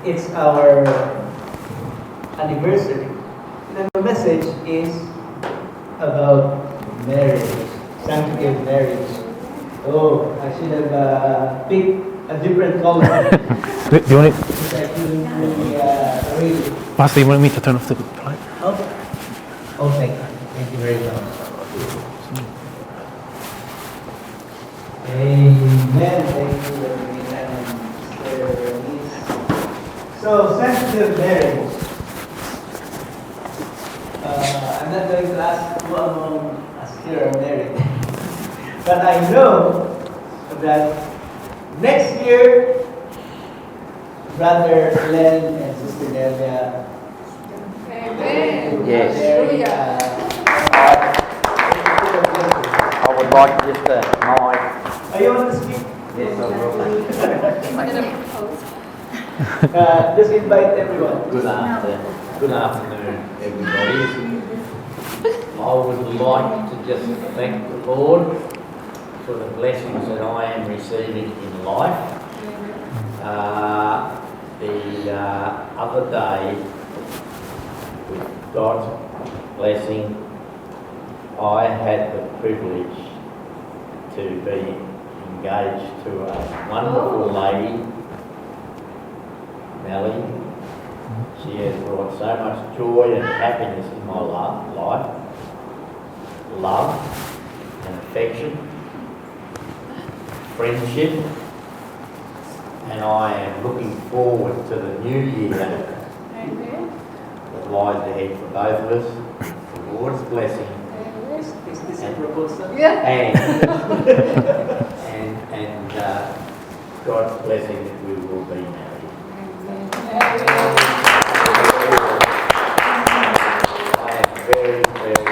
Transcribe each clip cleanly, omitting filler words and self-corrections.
it's our anniversary. And the message is about marriage, sanctity of marriage. Oh, I should have picked a different color. Do you want it? Because I couldn't really. Pastor, you want me to turn off the light? Oh, thank you. Thank you very much. Amen. Thank you, So, sanctity of marriage. I'm not going to ask who among us here are married. But I know that next year, Brother Len and Sister Nelia. Amen. Yes. I would like just a mic. Are you want to speak? Yes, I will. Just invite everyone. Good afternoon, everybody. I would like to just thank the Lord for the blessings that I am receiving in life. The other day, with God's blessing, I had the privilege to be engaged to a wonderful lady, Melly. She has brought so much joy and happiness in my life, love and affection, friendship, and I am looking forward to the new year that lies ahead for both of us. The Lord's blessing. Is this a proposal? And God's blessing that we will be married. I am very, very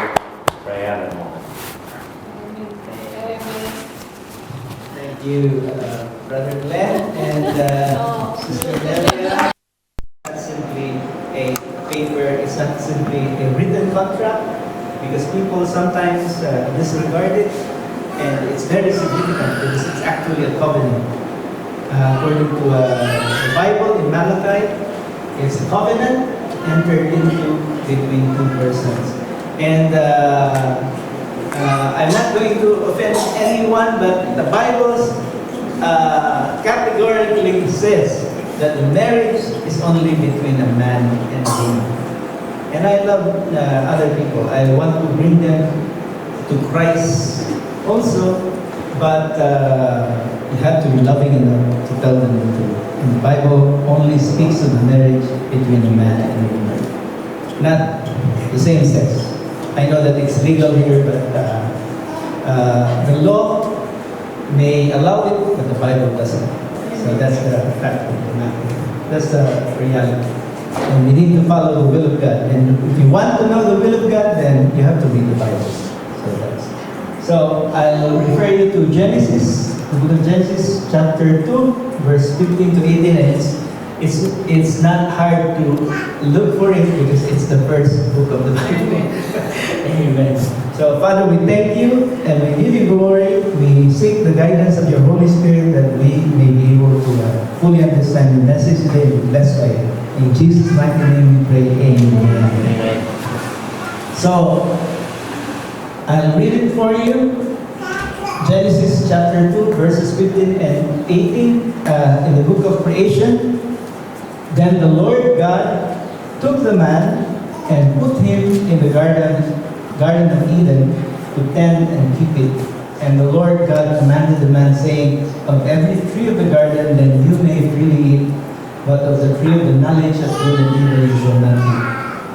proud and honoured. Thank you, Brother Glenn and Sister Nelia. It's not simply a paper, it's not simply a written contract, because people sometimes disregard it, and it's very significant because it's actually a covenant. According to the Bible in Malachi, it's a covenant entered into between two persons. And I'm not going to offend anyone, but the Bible categorically says that the marriage is only between a man and a woman. And I love other people. I want to bring them to Christ also, but you have to be loving enough to tell them the truth. And the Bible only speaks of the marriage between a man and a woman, not the same sex. I know that it's legal here, but the law may allow it, but the Bible doesn't. So that's the fact of the matter. That's the reality. And we need to follow the will of God. And if you want to know the will of God, then you have to read the Bible. So I'll refer you to Genesis, the book of Genesis, chapter 2, verse 15 to 18. And it's not hard to look for it because it's the first book of the Bible. Amen. So Father, we thank you and we give you glory. We seek the guidance of your Holy Spirit that we may be able to fully understand the message today and be blessed by it. In Jesus' mighty name we pray, amen. So, I'll read it for you. Genesis chapter 2, verses 15 and 18 in the book of creation. Then the Lord God took the man and put him in the Garden of Eden to tend and keep it. And the Lord God commanded the man, saying, of every tree of the garden then you may freely eat, but of the tree of the knowledge of good and evil you shall not eat.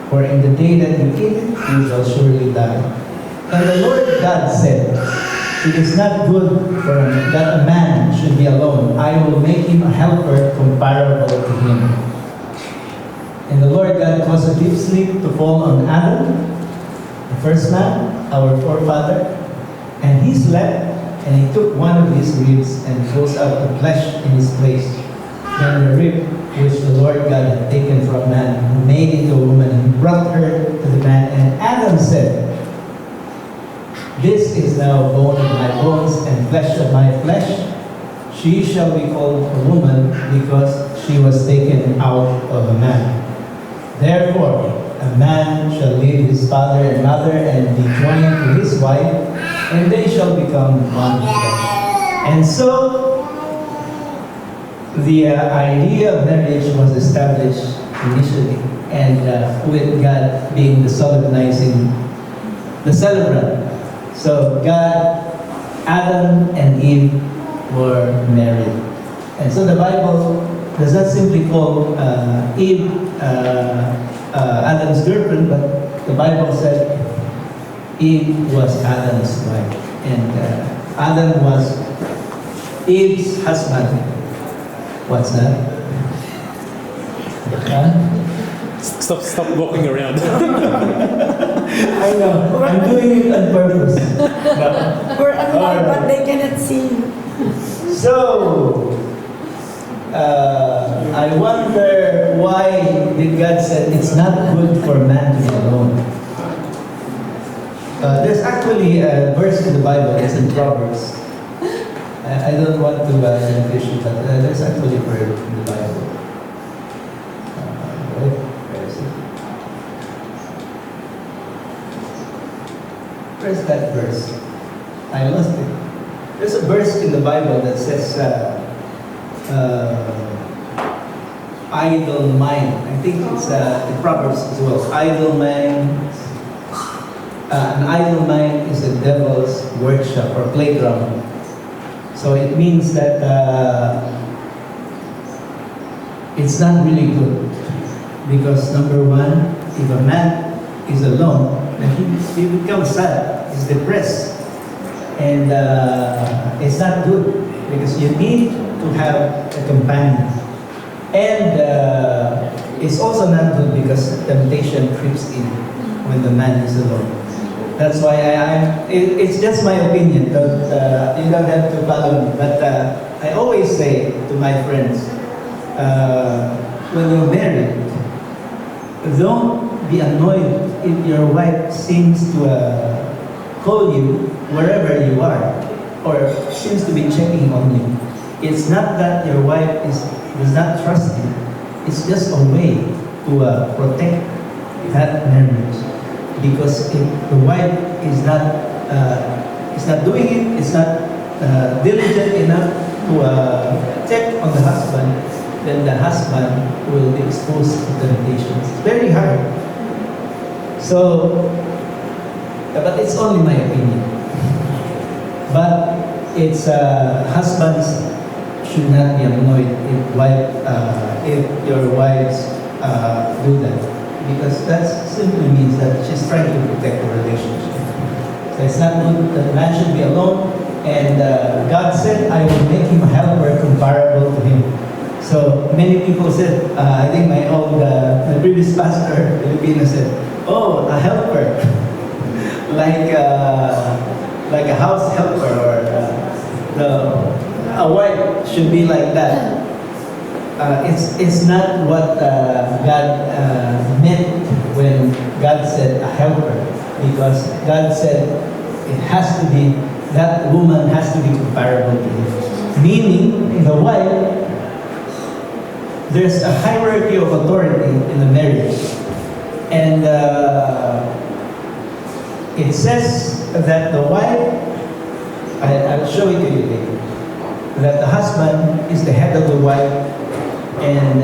For in the day that you eat it, you shall surely die. And the Lord God said, it is not good that a man should be alone. I will make him a helper comparable to him. And the Lord God caused a deep sleep to fall on Adam, the first man, our forefather, and he slept, and he took one of his ribs and chose out the flesh in his place. Then the rib which the Lord God had taken from man, he made into a woman and brought her to the man. And Adam said, this is now bone of my bones and flesh of my flesh. she shall be called a woman because she was taken out of a man. Therefore, a man shall leave his father and mother and be joined to his wife, and they shall become one flesh. And so, the idea of marriage was established initially, and with God being the solemnizing, the celebrant. So God, Adam and Eve were married. And so the Bible does not simply call Eve Adam's girlfriend, but the Bible said Eve was Adam's wife. And Adam was Eve's husband. What's that? Huh? Stop walking around. I know. I'm doing it on purpose. We're alive, but they cannot see. So, I wonder why did God say it's not good for man to be alone? There's actually a verse in the Bible, it's in Proverbs. I don't want to confuse you, but there's actually a verse in the Bible. Where is it? Where's that verse? I lost it. There's a verse in the Bible that says, idle mind. I think it's in Proverbs as well. Idle mind. An idle mind is a devil's workshop or playground. So it means that it's not really good. Because number one, if a man is alone, then he becomes sad, he's depressed. And it's not good because you need to have a companion. And it's also not good because temptation creeps in when the man is alone. That's why it's just my opinion. You don't have to follow me. But I always say to my friends, when you're married, don't be annoyed if your wife seems to call you wherever you are, or seems to be checking on you. It's not that your wife does not trust you. It's just a way to protect that marriage. Because if the wife is not doing it, is not diligent enough to check on the husband, then the husband will be exposed to temptations. It's very hard. So, but it's only my opinion. But it's husbands should not be annoyed if your wives do that, because that simply means that she's trying to protect the relationship. So it's not good that man should be alone. And God said, "I will make him a helper comparable to him." So many people said, I think the previous pastor, Filipino, said, "Oh, a helper." like a house helper, or a wife should be like that. It's not what God meant when God said a helper, because God said it has to be, that woman has to be comparable to him. Meaning, the wife, there's a hierarchy of authority in the marriage. And it says that the wife, I'll show it to you later, that the husband is the head of the wife, and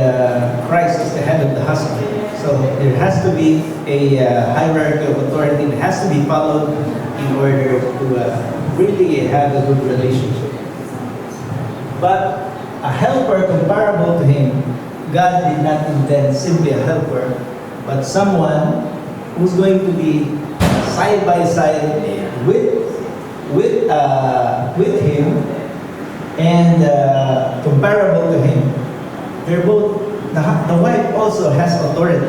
Christ is the head of the husband. So there has to be a hierarchy of authority that has to be followed in order to really have a good relationship. But a helper comparable to him, God did not intend simply a helper, but someone who's going to be side by side with him and comparable to him. They're both, the wife also has authority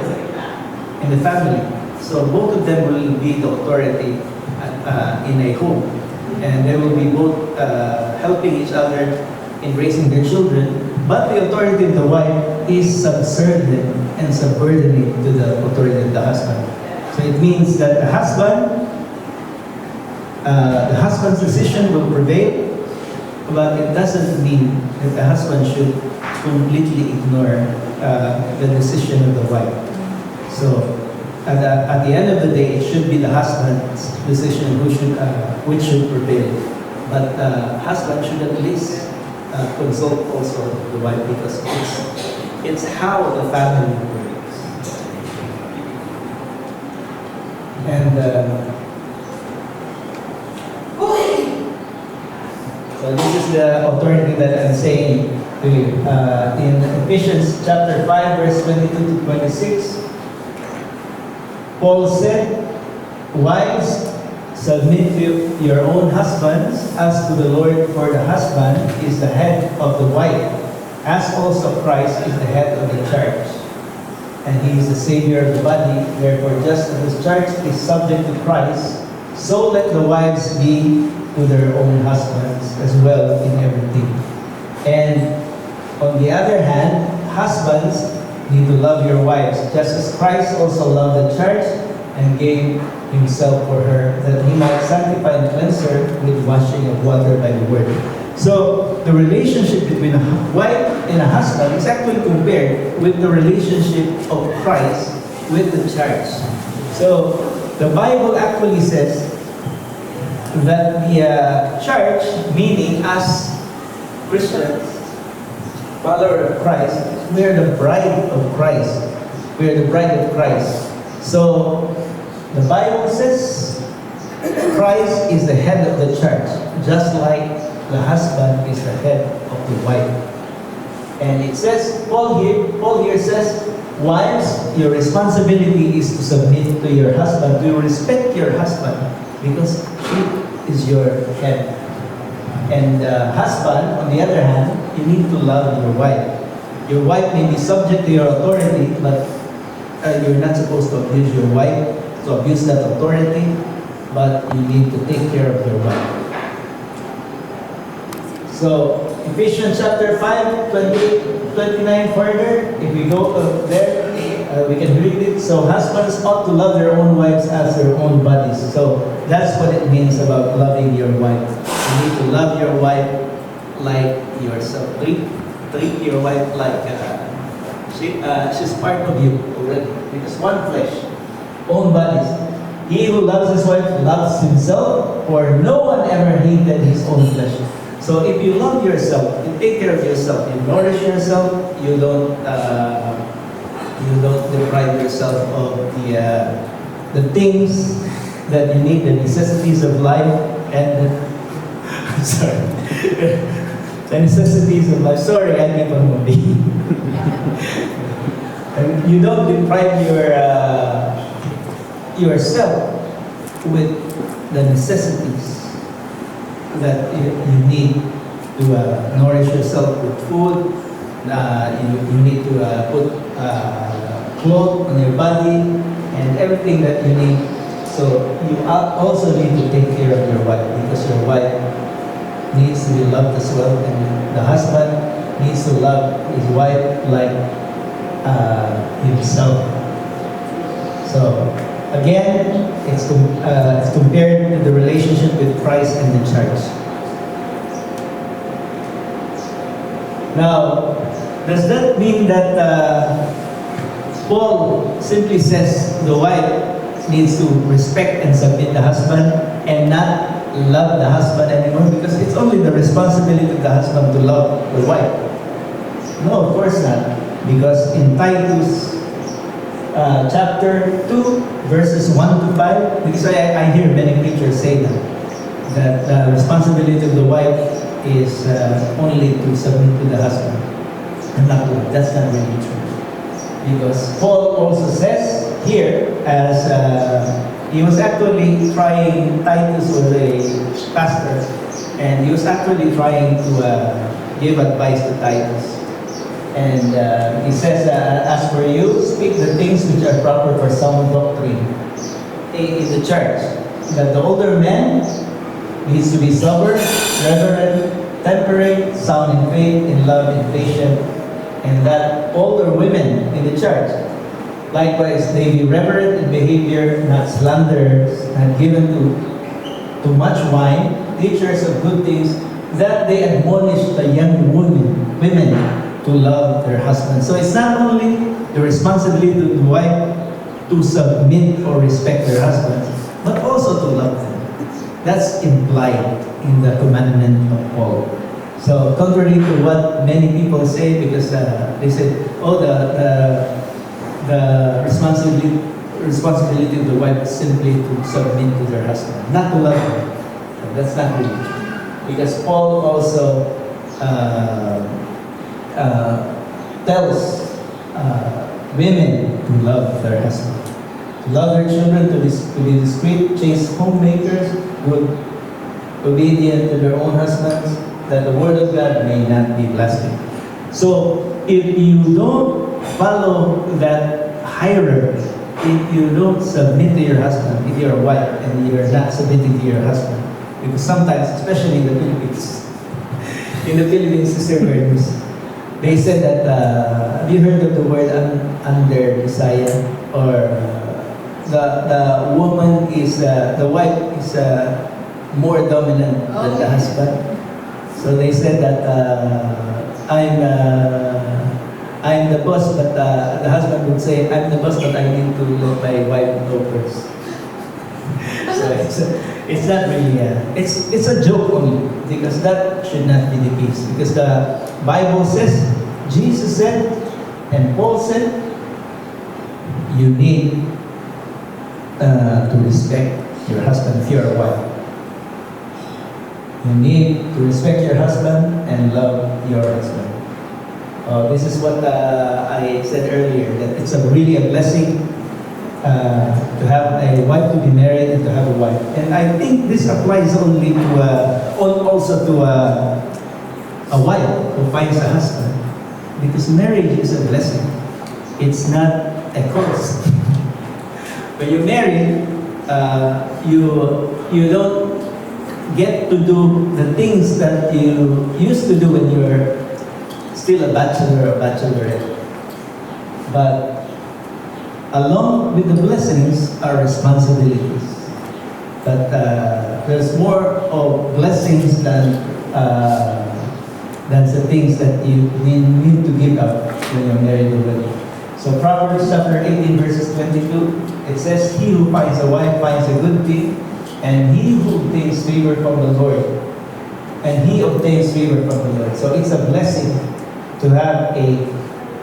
in the family. So both of them will be the authority in a home. And they will be both helping each other in raising their children. But the authority of the wife is subservient and subordinate to the authority of the husband. So it means that the husband's decision will prevail, but it doesn't mean that the husband should completely ignore the decision of the wife. So at the end of the day, it should be the husband's decision which should prevail. But husband should at least consult also the wife, because it's how the family works. And so this is the authority that I'm saying to you. In Ephesians chapter 5, verse 22 to 26, Paul said, "Wives, submit to your own husbands as to the Lord, for the husband is the head of the wife, as also Christ is the head of the church. And he is the Savior of the body. Therefore, just as the church is subject to Christ, so let the wives be to their own husbands as well in everything. And on the other hand, husbands need to love your wives, just as Christ also loved the church and gave himself for her, that he might sanctify and cleanse her with washing of water by the word." So the relationship between a wife and a husband is actually compared with the relationship of Christ with the church. So the Bible actually says that the church, meaning us Christians, follower of Christ, we are the bride of Christ. We are the bride of Christ. So the Bible says Christ is the head of the church, just like the husband is the head of the wife. And it says, Paul here says, wives, your responsibility is to submit to your husband, to respect your husband, because he is your head. And husband, on the other hand, you need to love your wife. Your wife may be subject to your authority, but you're not supposed to abuse your wife, to abuse that authority, but you need to take care of your wife. So, Ephesians chapter 5, 29 further, if we go there, we can read it. So, husbands ought to love their own wives as their own bodies. So, that's what it means about loving your wife. You need to love your wife like yourself. Treat your wife like she's part of you already. Because one flesh, own bodies. He who loves his wife loves himself, for no one ever hated his own flesh. So if you love yourself, you take care of yourself, you nourish yourself, you don't deprive yourself of the things that you need, the necessities of life, and the necessities of life. Sorry, I keep on moving. And you don't deprive yourself with the necessities that you need to nourish yourself with food. You need to put clothes on your body and everything that you need. So you also need to take care of your wife, because your wife needs to be loved as well, and the husband needs to love his wife like himself. So again, it's compared to the relationship with Christ and the church. Now, does that mean that Paul simply says the wife needs to respect and submit the husband and not love the husband anymore? Because it's only the responsibility of the husband to love the wife. No, of course not. Because in Titus chapter 2, verses 1 to 5, because I hear many preachers say that the responsibility of the wife is only to submit to the husband and not to love. That's not really true. Because Paul also says here, as he was actually trying, Titus was a pastor, and he was actually trying to give advice to Titus. And he says, as for you, speak the things which are proper for sound doctrine in the church. That the older man needs to be sober, reverent, temperate, sound in faith, in love, in patience. And that older women in the church, likewise, they be reverent in behavior, not slanderers, not given to much wine, teachers of good things, that they admonish the young women to love their husbands. So it's not only the responsibility of the wife to submit or respect their husbands, but also to love them. That's implied in the commandment of Paul. So contrary to what many people say, because they say, oh, the responsibility of the wife is simply to submit to their husband, not to love them. So that's not really true. Because Paul also tells women to love their husband, to love their children, to be discreet, chaste homemakers, good, obedient to their own husbands, that the word of God may not be blasphemed. So if you don't follow that hierarchy, if you don't submit to your husband, if you're a wife and you're not submitting to your husband, because sometimes, especially in the Philippines, Sister Bernice, they said that, have you heard of the word under Messiah? Or the woman is, the wife is more dominant than the husband. So they said that I'm the boss, but the husband would say, I'm the boss, but I need to let my wife go first. So it's not really, it's a joke only, because that should not be the case. Because the Bible says, Jesus said, and Paul said, you need to respect your husband if you're a wife. You need to respect your husband and love your husband. This is what I said earlier, that it's really a blessing to have a wife, to be married, and to have a wife. And I think this applies only to also to a wife who finds a husband, because marriage is a blessing. It's not a curse. When you're married, you don't get to do the things that you used to do when you were still a bachelor or bachelorette. But along with the blessings are responsibilities. But there's more of blessings than the things that you need to give up when you're married already. So Proverbs chapter 18 verses 22, it says, he who finds a wife finds a good thing, and he who obtains favor from the Lord. And he obtains favor from the Lord. So it's a blessing to have a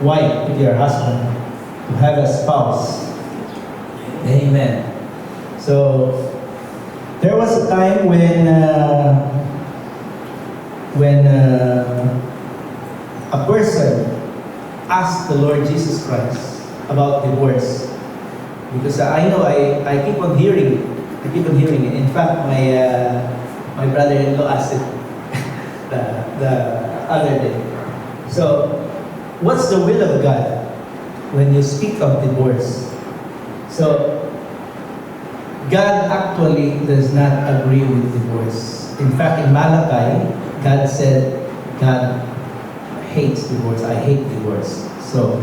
wife with your husband, to have a spouse. Amen. So there was a time when a person asked the Lord Jesus Christ about divorce. Because I know I keep on hearing it. In fact, my brother-in-law asked it the other day. So, what's the will of God when you speak of divorce? So, God actually does not agree with divorce. In fact, in Malachi, God said, God hates divorce. I hate divorce. So,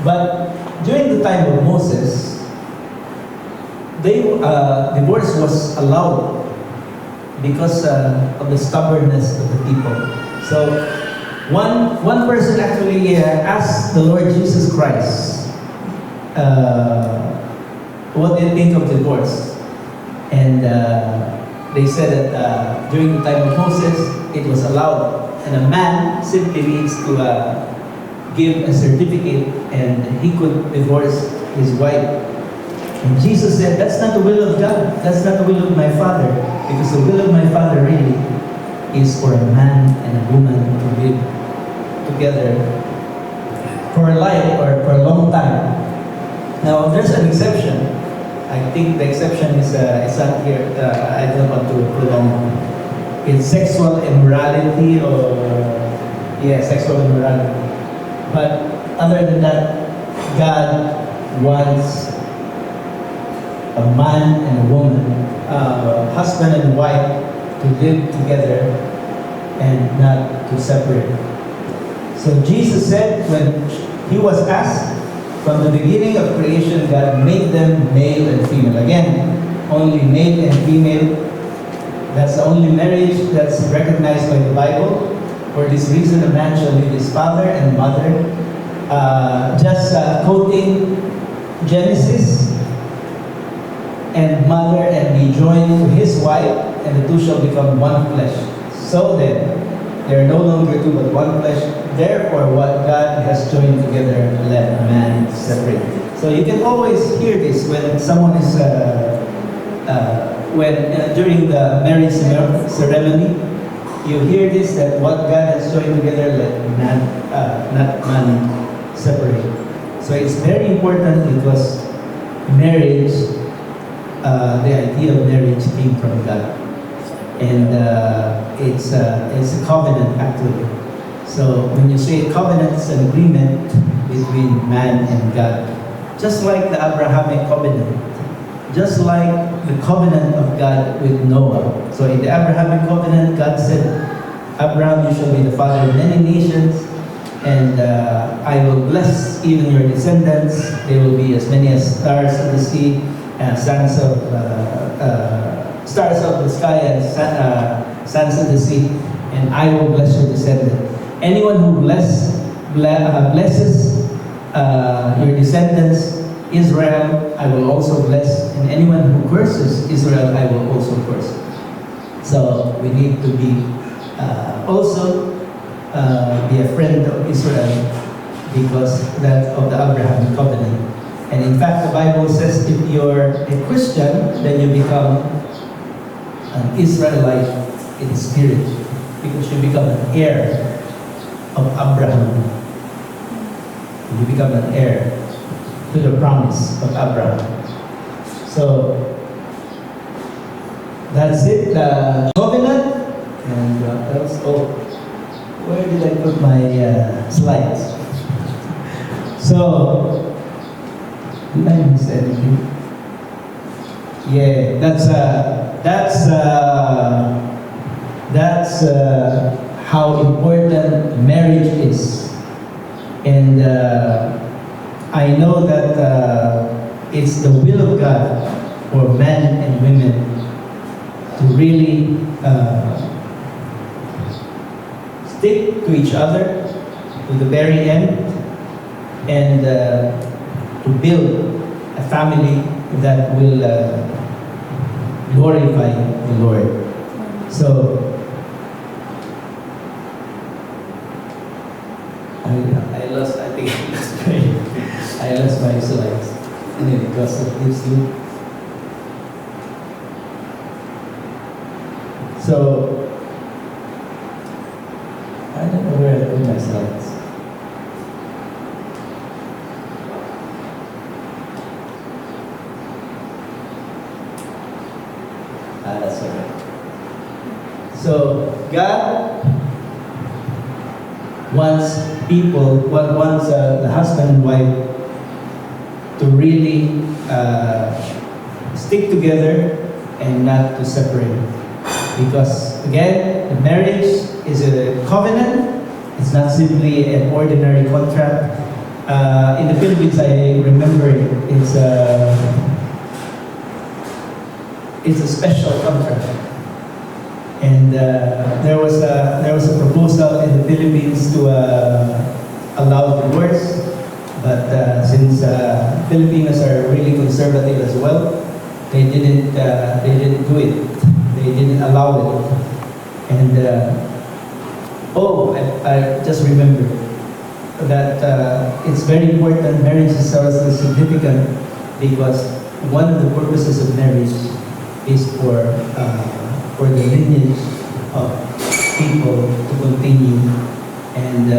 but during the time of Moses, divorce was allowed because of the stubbornness of the people. So one person actually asked the Lord Jesus Christ, what do you think of divorce? And they said that during the time of Moses, it was allowed. And a man simply needs to give a certificate and he could divorce his wife. And Jesus said, that's not the will of God. That's not the will of my Father. Because the will of my Father really is for a man and a woman to live together for a life or for a long time. Now, there's an exception. I think the exception is not here. I don't want to prolong. It's sexual immorality sexual immorality. But other than that, God wants a man and a woman, husband and wife, to live together and not to separate. So Jesus said when he was asked, from the beginning of creation, God made them male and female. Again, only male and female That's the only marriage that's recognized by the Bible. For this reason, a man shall leave his father and mother. Just quoting Genesis, and mother, and be joined to his wife, and the two shall become one flesh. So then, they are no longer two but one flesh. Therefore, what God has joined together, let man separate. So you can always hear this when someone is during the marriage ceremony. You hear this, that what God has joined together, let not man separate. So it's very important because marriage, the idea of marriage came from God, and it's a covenant actually. So when you say covenant, it's an agreement between man and God, just like the Abrahamic covenant, just like the covenant of God with Noah. So in the Abrahamic covenant, God said, Abraham, you shall be the father of many nations, and I will bless even your descendants. They will be as many as stars of the sea, and stars of the sky, and sands of the sea, and I will bless your descendants. Anyone who blesses your descendants, Israel, I will also bless, and anyone who curses Israel, I will also curse. So we need to be also be a friend of Israel because that of the Abrahamic covenant. And in fact, the Bible says if you're a Christian, then you become an Israelite in spirit because you become an heir of Abraham. You become an heir to the promise of Abraham. So that's it, the covenant. And what else? Oh, where did I put my slides? So, did I miss anything? Yeah, that's how important marriage is. And I know that it's the will of God for men and women to really stick to each other to the very end, and to build a family that will glorify the Lord. So, I lost my slides. Anyway, because of this loop. So, I don't know where I put my slides. That's okay. So, God wants the husband and wife to really stick together and not to separate. Because again, the marriage is a covenant. It's not simply an ordinary contract. In the Philippines, I remember it's a special contract. And there was a proposal in the Philippines to allow divorce, but since Filipinos are really conservative as well, they didn't do it. They didn't allow it. And I just remembered that it's very important. Marriage is also significant because one of the purposes of marriage is for the lineage of people to continue. And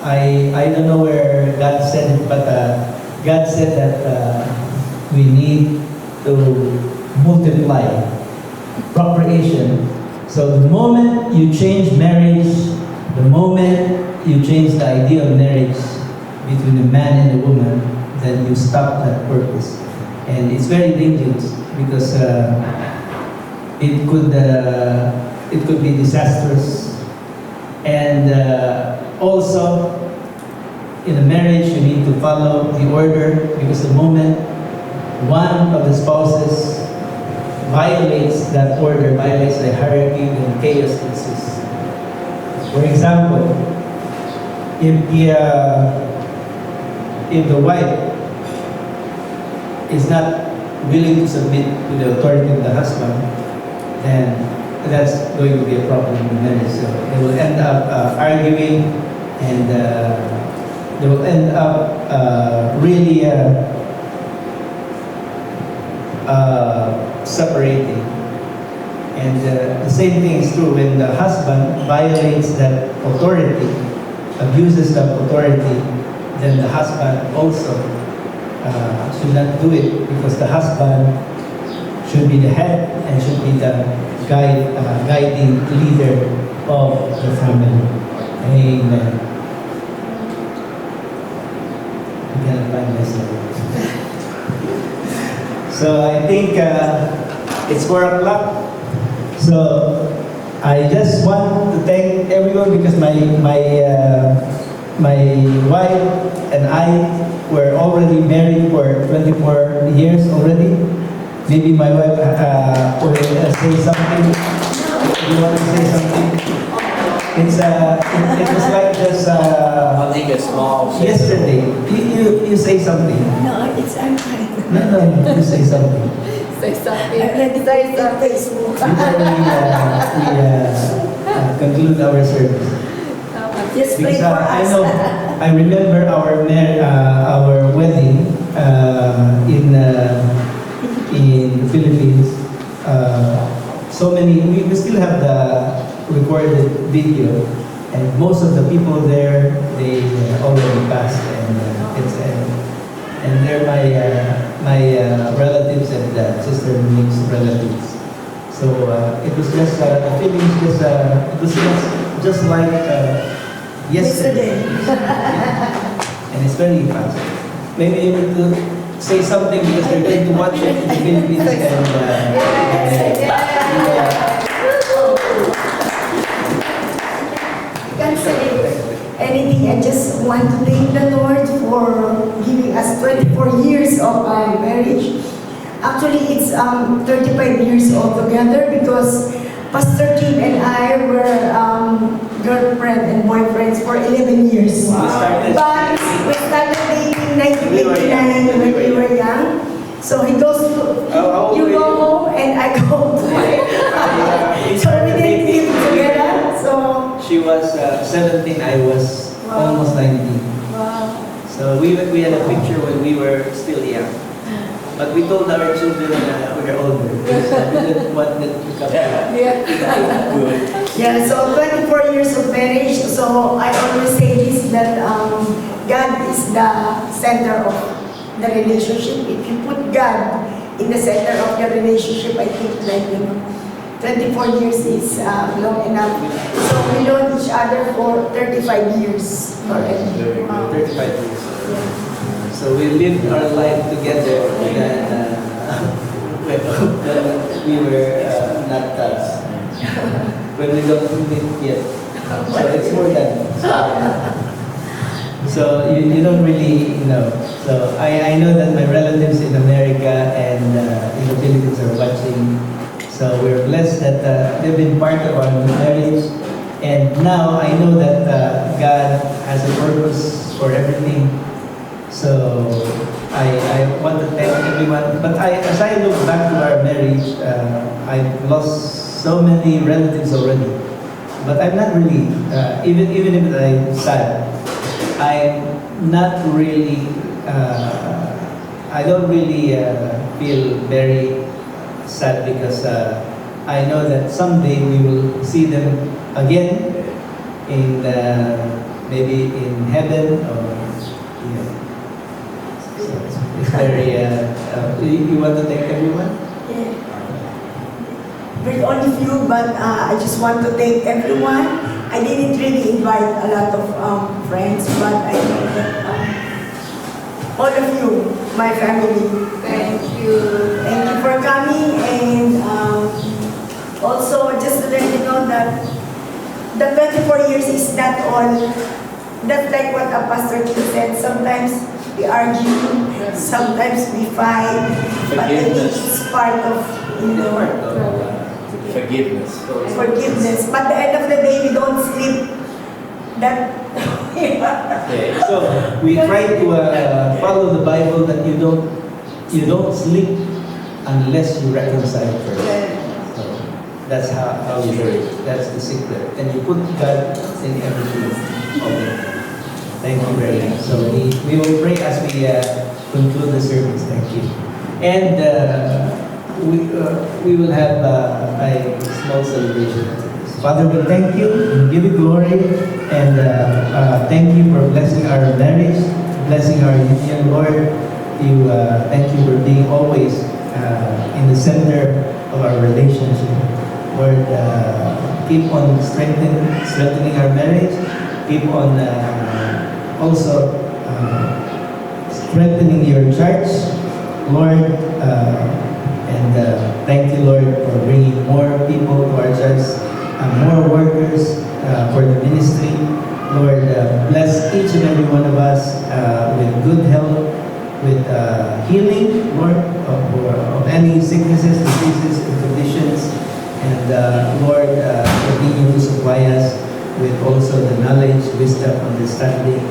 I don't know where God said it, but God said that we need to multiply, procreation. So the moment you change marriage, the moment you change the idea of marriage between a man and a woman, then you stop that purpose. And it's very dangerous because it could be disastrous. And also, in a marriage, you need to follow the order, because the moment one of the spouses violates that order, violates the hierarchy, then chaos ensues. For example, if the wife is not willing to submit to the authority of the husband, then that's going to be a problem in marriage. So they will end up arguing, and they will end up really separating. And the same thing is true when the husband violates that authority, abuses that authority, then the husband also should not do it, because the husband should be the head and should be the guiding leader of the family. Amen. I cannot find myself. So I think it's 4 o'clock. So I just want to thank everyone, because my wife and I were already married for 24 years already. Maybe my wife will say something. You want to say something? It was like just I think a small. yesterday. You say something. No, it's I'm fine. No, you say something. Say something. Let it Say on something. Facebook. Before we conclude our service. Just pray Because for I us. know, I remember our wedding in the Philippines. So many, we still have the recorded video, and most of the people there, they already passed, and they're my relatives and Sister Nick's relatives. So it was just the feeling, it was just like yesterday. And it's very fast. Maybe you need to say something, because they're going to watch it in the Philippines, Can't say anything. I just want to thank the Lord for giving us 24 years of marriage. Actually, it's 35 years altogether, because Pastor Kim and I were girlfriend and boyfriends for 11 years. But we started dating 1989 when we were young. So he goes to, you go home and I go to so we didn't live together. So She was 17, I was almost 19. wow. So we had a picture when we were still young. But we told our children we were older, because we didn't want them to come back. Yeah, so 24 years of marriage. So I always say this, that God is the center of the relationship. If you put God in the center of your relationship, I think 24 years is long enough. So we know each other for 35 years already. Wow. 35 years. Yeah. So we lived our life together when we were not when we don't meet yet. So it's more than. So you don't really know. So I know that my relatives in America and in the Philippines are watching. So we're blessed that they've been part of our marriage. And now I know that God has a purpose for everything. So I want to thank everyone. But as I look back to our marriage, I've lost so many relatives already. But I'm not really, even if I'm sad, I'm not really, I don't really feel very sad, because I know that someday we will see them again in maybe in heaven, or you know. So it's very. You want to thank everyone? Yeah. Very only few, but I just want to thank everyone. I didn't really invite a lot of friends, but I know that all of you, my family, Thank you. thank you for coming. And also, just to let you know that the 24 years is not all. That's like what a pastor said. Sometimes We argue, sometimes we fight, but I think it's part of, Forgiveness. forgiveness. But at the end of the day, we don't sleep. That Yeah. So we try to follow the Bible that you don't sleep unless you reconcile first. So that's how you do it. That's the secret. And you put God in everything. Okay. Thank you very much. So we will pray as we conclude the service. Thank you. And we will have a small celebration. Father, we thank you and give you glory, and thank you for blessing our marriage, blessing our union, Lord. Thank you for being always in the center of our relationship. Lord, keep on strengthening our marriage, keep on also strengthening your church, Lord, and thank you, Lord, for bringing more people to our church, more workers for the ministry. Lord, bless each and every one of us with good health, with healing, Lord, of any sicknesses, diseases, and conditions. And Lord, continue to supply us with also the knowledge, wisdom, understanding,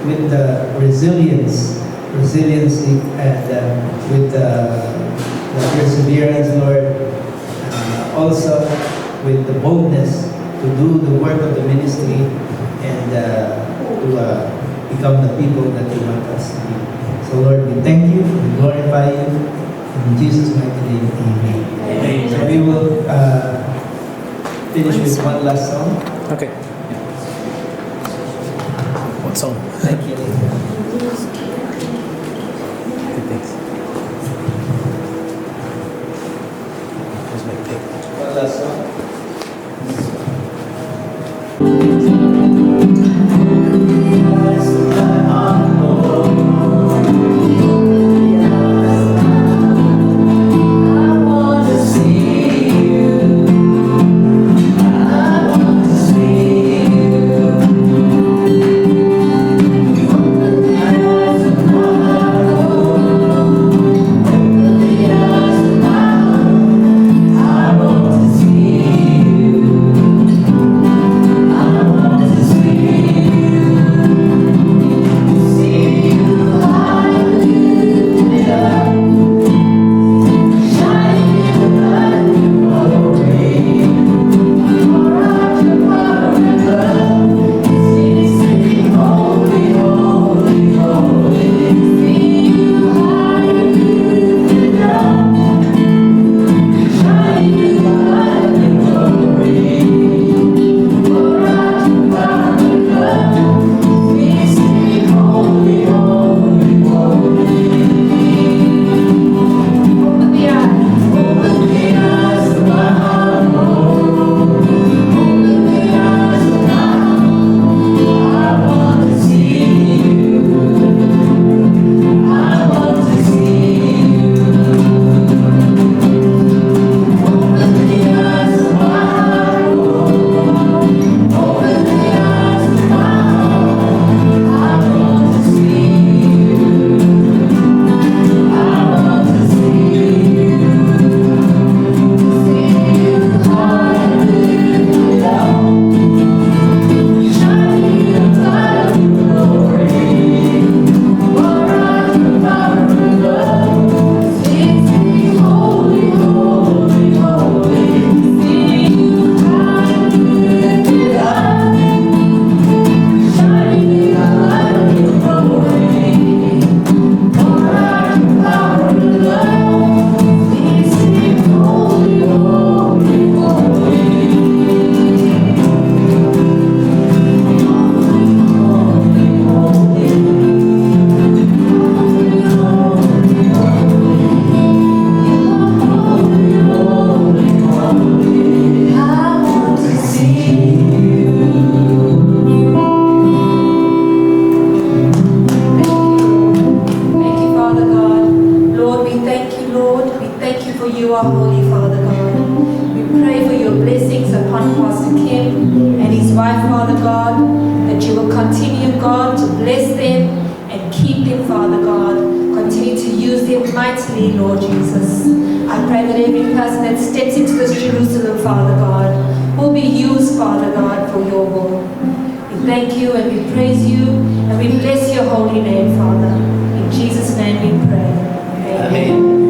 with the resiliency, and with the perseverance, Lord. Also with the boldness to do the work of the ministry and to become the people that you want us to be. So Lord, we thank you, we glorify you. In Jesus' mighty name, amen. So we will finish with one last song. Okay. What song? Thank you. Thanks. Where's my pick? One last song. I and keep him, Father God. Continue to use him mightily, Lord Jesus. I pray that every person that steps into this Jerusalem, Father God, will be used, Father God, for your will. We thank you and we praise you and we bless your holy name, Father. In Jesus' name we pray. Amen.